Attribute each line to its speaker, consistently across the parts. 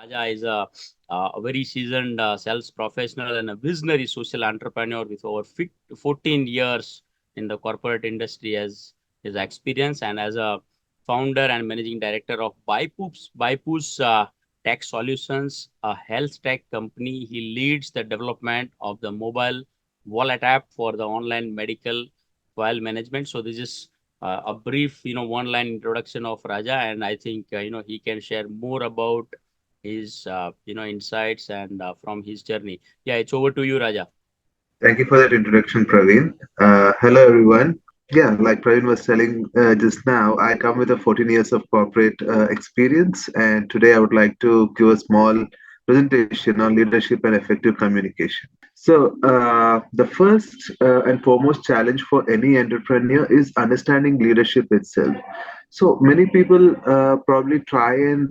Speaker 1: Raja is a very seasoned sales professional and a visionary social entrepreneur with over 14 years in the corporate industry as his experience, and as a founder and managing director of Bypu's Tech Solutions, a health tech company. He leads the development of the mobile wallet app for the online medical file management. So this is a brief, one-line introduction of Raja, and I think he can share more about his insights and from his journey. Yeah, it's over to you, Raja.
Speaker 2: Thank you for that introduction, Praveen. Hello, everyone. Yeah, like Praveen was telling just now, I come with a 14 years of corporate experience, and today I would like to give a small presentation on leadership and effective communication. So, the first and foremost challenge for any entrepreneur is understanding leadership itself. So, many people probably try and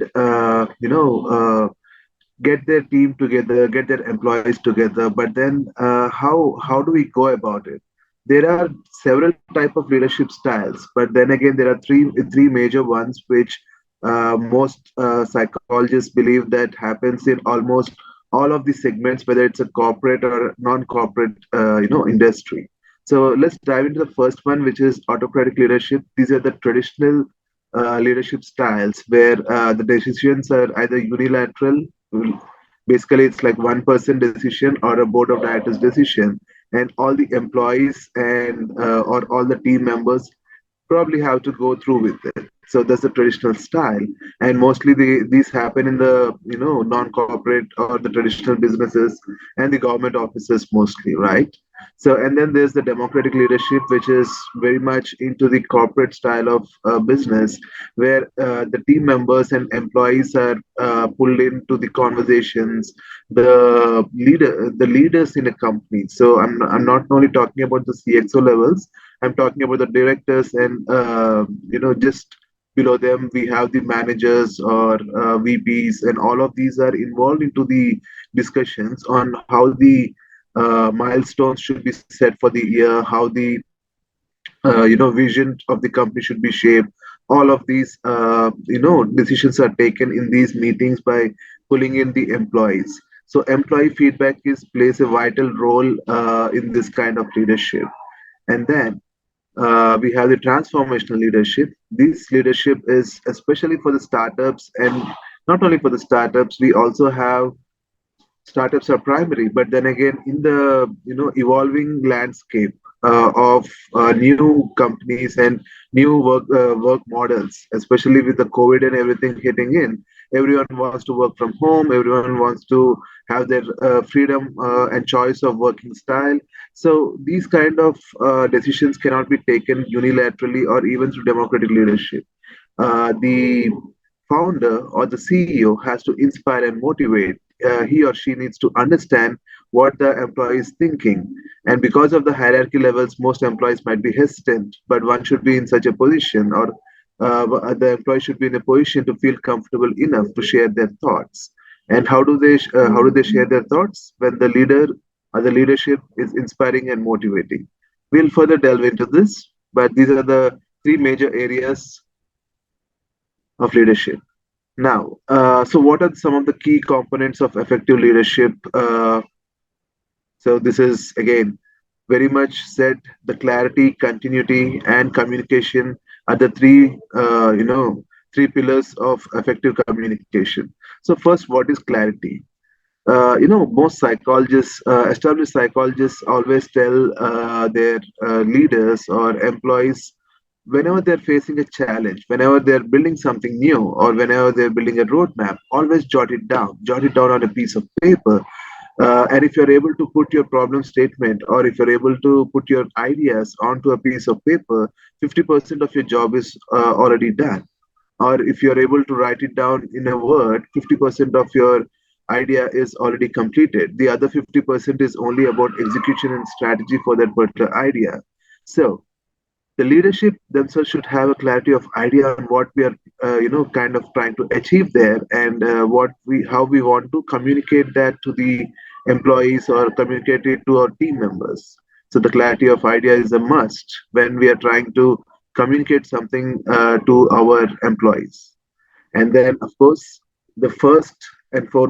Speaker 2: get their team together, get their employees together. But then, how do we go about it? There are several type of leadership styles, but then again, there are three major ones which most psychologists believe that happens in almost all of the segments, whether it's a corporate or non-corporate, industry. So let's dive into the first one, which is autocratic leadership. These are the traditional leadership styles where the decisions are either unilateral. Basically, it's like one person decision or a board of directors decision, and all the employees and or all the team members probably have to go through with it. So that's the traditional style, and mostly these happen in the non-corporate or the traditional businesses and the government offices mostly, right? So and then there's the democratic leadership, which is very much into the corporate style of business, where the team members and employees are pulled into the conversations, the leaders in a company. So I'm not only talking about the CXO levels. I'm talking about the directors and just below them we have the managers or VPs, and all of these are involved into the discussions on how the milestones should be set for the year, how the vision of the company should be shaped. All of these decisions are taken in these meetings by pulling in the employees. So employee feedback is plays a vital role in this kind of leadership. And then we have the transformational leadership. This leadership is especially for the startups, and not only for the startups, we also have startups are primary, but then again, in the evolving landscape of new companies and new work models, especially with the COVID and everything hitting in, everyone wants to work from home. Everyone wants to have their freedom and choice of working style. So these kind of decisions cannot be taken unilaterally or even through democratic leadership. The founder or the CEO has to inspire and motivate. He or she needs to understand what the employee is thinking. And because of the hierarchy levels, most employees might be hesitant, but one should be in such a position, or the employee should be in a position to feel comfortable enough to share their thoughts. And how do they share their thoughts? When the leader or the leadership is inspiring and motivating. We'll further delve into this, but these are the three major areas of leadership. Now, so what are some of the key components of effective leadership? So this is again very much said. The clarity, continuity, and communication are the three pillars of effective communication. So first, what is clarity? Most psychologists, established psychologists, always tell their leaders or employees, whenever they're facing a challenge, whenever they're building something new, or whenever they're building a roadmap, always jot it down on a piece of paper. And if you're able to put your problem statement, or if you're able to put your ideas onto a piece of paper, 50% of your job is already done. Or if you're able to write it down in a word, 50% of your idea is already completed. The other 50% is only about execution and strategy for that particular idea. So the leadership themselves should have a clarity of idea on what we are kind of trying to achieve there, and what we how we want to communicate that to the employees or communicate it to our team members. So the clarity of idea is a must when we are trying to communicate something to our employees. And then, of course, the first And for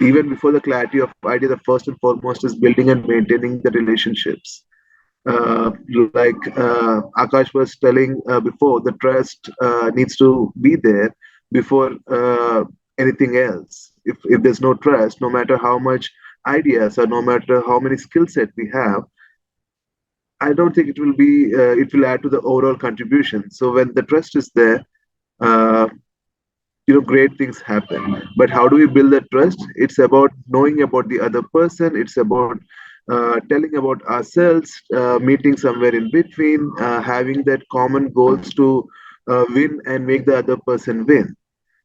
Speaker 2: even before the clarity of idea, the first and foremost is building and maintaining the relationships. Like Akash was telling before, the trust needs to be there before anything else. If there's no trust, no matter how much ideas or no matter how many skill set we have, I don't think it will add to the overall contribution. So when the trust is there, uh, great things happen. But how do we build that trust? It's about knowing about the other person. It's about telling about ourselves, meeting somewhere in between, having that common goals to win and make the other person win.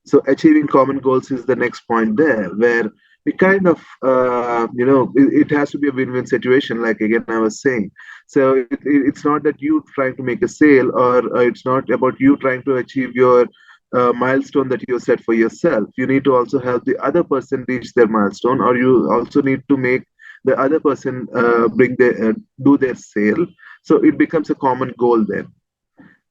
Speaker 2: So achieving common goals is the next point there, where we kind of it has to be a win-win situation, like again I was saying. So it's not that you trying to make a sale, or it's not about you trying to achieve your milestone that you set for yourself. You need to also help the other person reach their milestone, or you also need to make the other person do their sale. So it becomes a common goal then.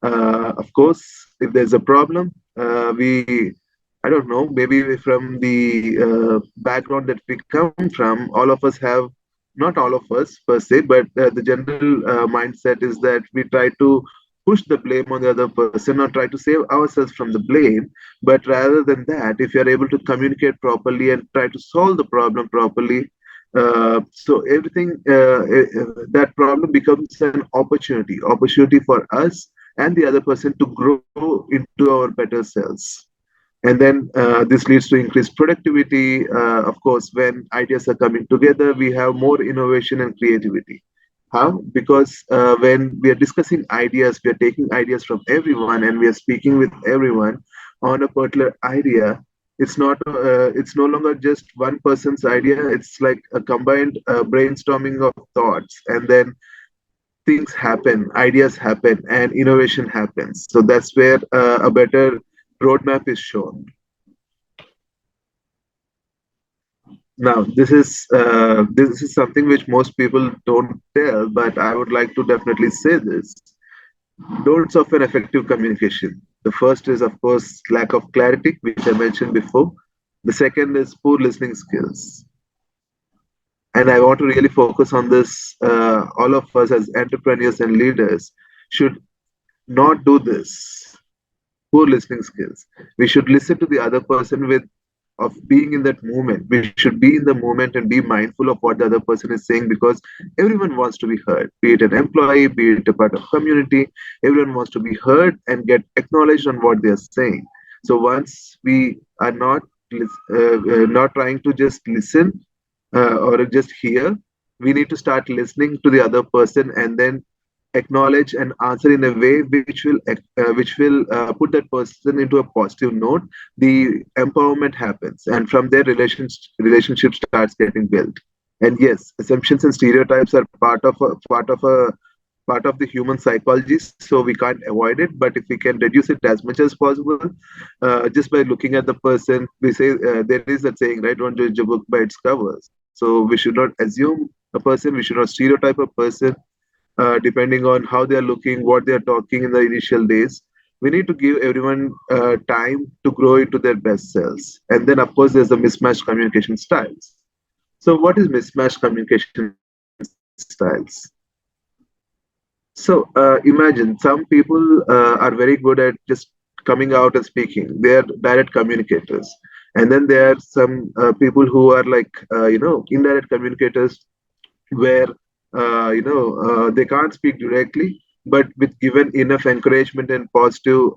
Speaker 2: Of course, if there's a problem, I don't know, maybe from the background that we come from, all of us have, not all of us per se, but the general mindset is that we try to push the blame on the other person or try to save ourselves from the blame. But rather than that, if you're able to communicate properly and try to solve the problem properly, so everything that problem becomes an opportunity for us and the other person to grow into our better selves. And then this leads to increased productivity. Of course, when ideas are coming together, we have more innovation and creativity. How? Because when we are discussing ideas, we are taking ideas from everyone and we are speaking with everyone on a particular idea. It's no longer just one person's idea. It's like a combined brainstorming of thoughts, and then things happen, ideas happen, and innovation happens. So that's where a better roadmap is shown. Now, this is something which most people don't tell, but I would like to definitely say this. Don'ts of an effective communication. The first is, of course, lack of clarity, which I mentioned before. The second is poor listening skills. And I want to really focus on this. All of us as entrepreneurs and leaders should not do this. Poor listening skills. We should listen to the other person with of being in that moment. We should be in the moment and be mindful of what the other person is saying, because everyone wants to be heard, be it an employee, be it a part of community. Everyone wants to be heard and get acknowledged on what they are saying. So once we are not trying to just listen or just hear, we need to start listening to the other person and then acknowledge and answer in a way which will put that person into a positive note. The empowerment happens, and from there relationship starts getting built. And yes, assumptions and stereotypes are part of the human psychology, so we can't avoid it. But if we can reduce it as much as possible, just by looking at the person, we say there is that saying, right? Don't judge a book by its cover. So we should not assume a person, we should not stereotype a person depending on how they are looking, what they are talking in the initial days. We need to give everyone time to grow into their best selves. And then, of course, there's the mismatched communication styles. So, what is mismatched communication styles? So, imagine some people are very good at just coming out and speaking. They are direct communicators. And then there are some people who are like, indirect communicators, where they can't speak directly, but with given enough encouragement and positive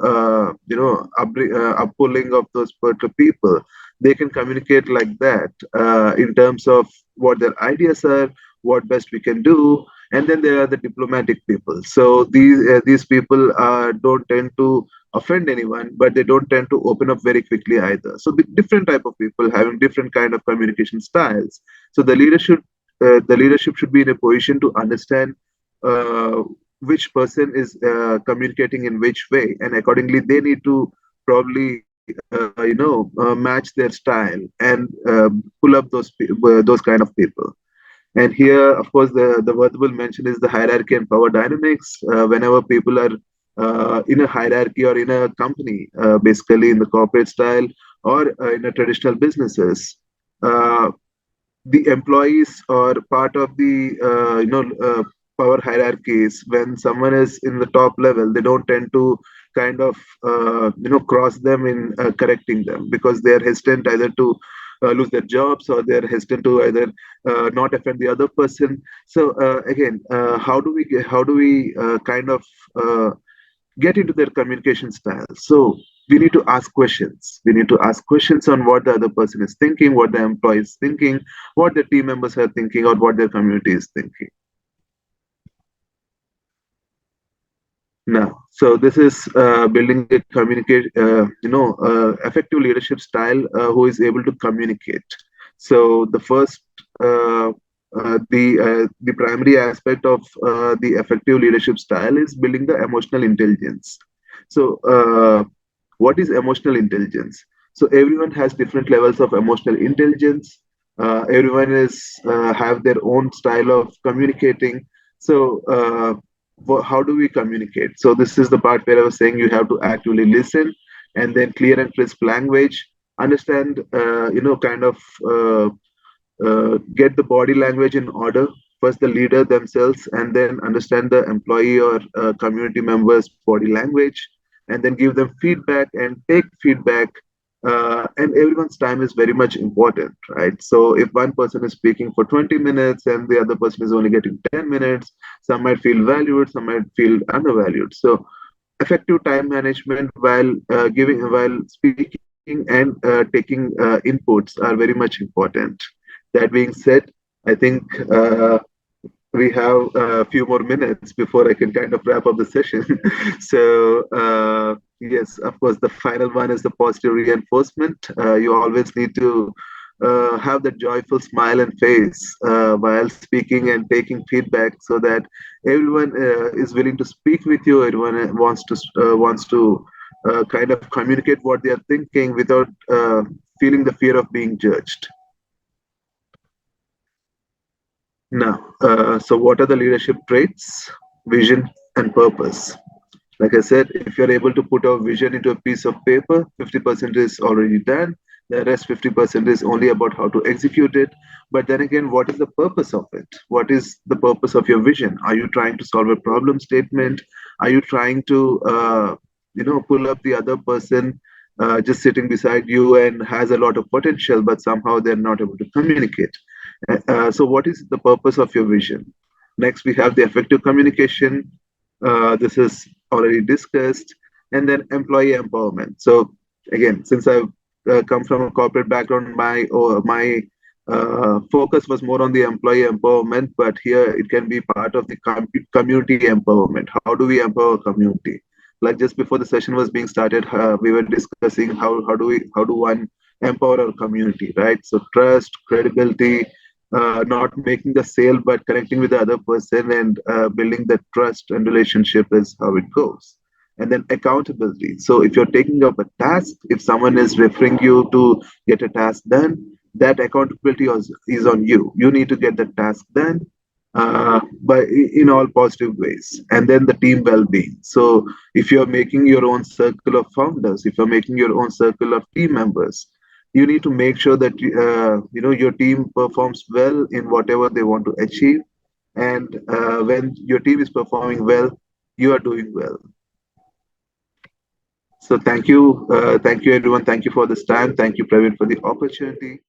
Speaker 2: uppulling of those particular people, they can communicate like that in terms of what their ideas are, what best we can do. And then there are the diplomatic people. So these people don't tend to offend anyone, but they don't tend to open up very quickly either. So the different type of people having different kind of communication styles. So the leadership should be in a position to understand uh, which person is communicating in which way, and accordingly they need to probably match their style and pull up those kind of people. And here, of course, the worthwhile mention is the hierarchy and power dynamics. Whenever people are in a hierarchy or in a company, basically in the corporate style or in a traditional businesses, uh, the employees are part of the power hierarchies. When someone is in the top level, they don't tend to kind of cross them in correcting them, because they are hesitant either to lose their jobs, or they're hesitant to either not offend the other person. So again, how do we kind of get into their communication style? So we need to ask questions. We need to ask questions on what the other person is thinking, what the employee is thinking, what the team members are thinking, or what their community is thinking. Now, so this is building a effective leadership style who is able to communicate. So the first, the primary aspect of the effective leadership style is building the emotional intelligence. So, what is emotional intelligence? So everyone has different levels of emotional intelligence. Everyone is have their own style of communicating. So. How do we communicate? So this is the part where I was saying you have to actively listen, and then clear and crisp language, understand, kind of get the body language in order. First, the leader themselves, and then understand the employee or community members' body language, and then give them feedback and take feedback. And everyone's time is very much important, right? So, if one person is speaking for 20 minutes and the other person is only getting 10 minutes, some might feel valued, some might feel undervalued. So, effective time management while speaking and taking inputs are very much important. That being said, I think we have a few more minutes before I can kind of wrap up the session. So, yes, of course, the final one is the positive reinforcement. You always need to have that joyful smile and face while speaking and taking feedback, so that everyone is willing to speak with you. Everyone wants to kind of communicate what they are thinking without feeling the fear of being judged. Now, so what are the leadership traits? Vision and purpose. Like I said, if you're able to put a vision into a piece of paper, 50% is already done. The rest 50% is only about how to execute it. But then again, what is the purpose of it? What is the purpose of your vision? Are you trying to solve a problem statement? Are you trying to, pull up the other person just sitting beside you and has a lot of potential, but somehow they're not able to communicate? So, what is the purpose of your vision? Next, we have the effective communication. This is already discussed. And then employee empowerment. So, again, since I've come from a corporate background, my focus was more on the employee empowerment, but here it can be part of the community empowerment. How do we empower community? Like just before the session was being started, we were discussing how do one empower our community, right? So trust, credibility, not making the sale, but connecting with the other person and building the trust and relationship is how it goes. And then accountability. So if you're taking up a task, if someone is referring you to get a task done, that accountability is on you. You need to get the task done but in all positive ways. And then the team well-being. So if you're making your own circle of founders, if you're making your own circle of team members, you need to make sure that your team performs well in whatever they want to achieve. And when your team is performing well, you are doing well. So thank you everyone. Thank you for this time. Thank you, Praveen, for the opportunity.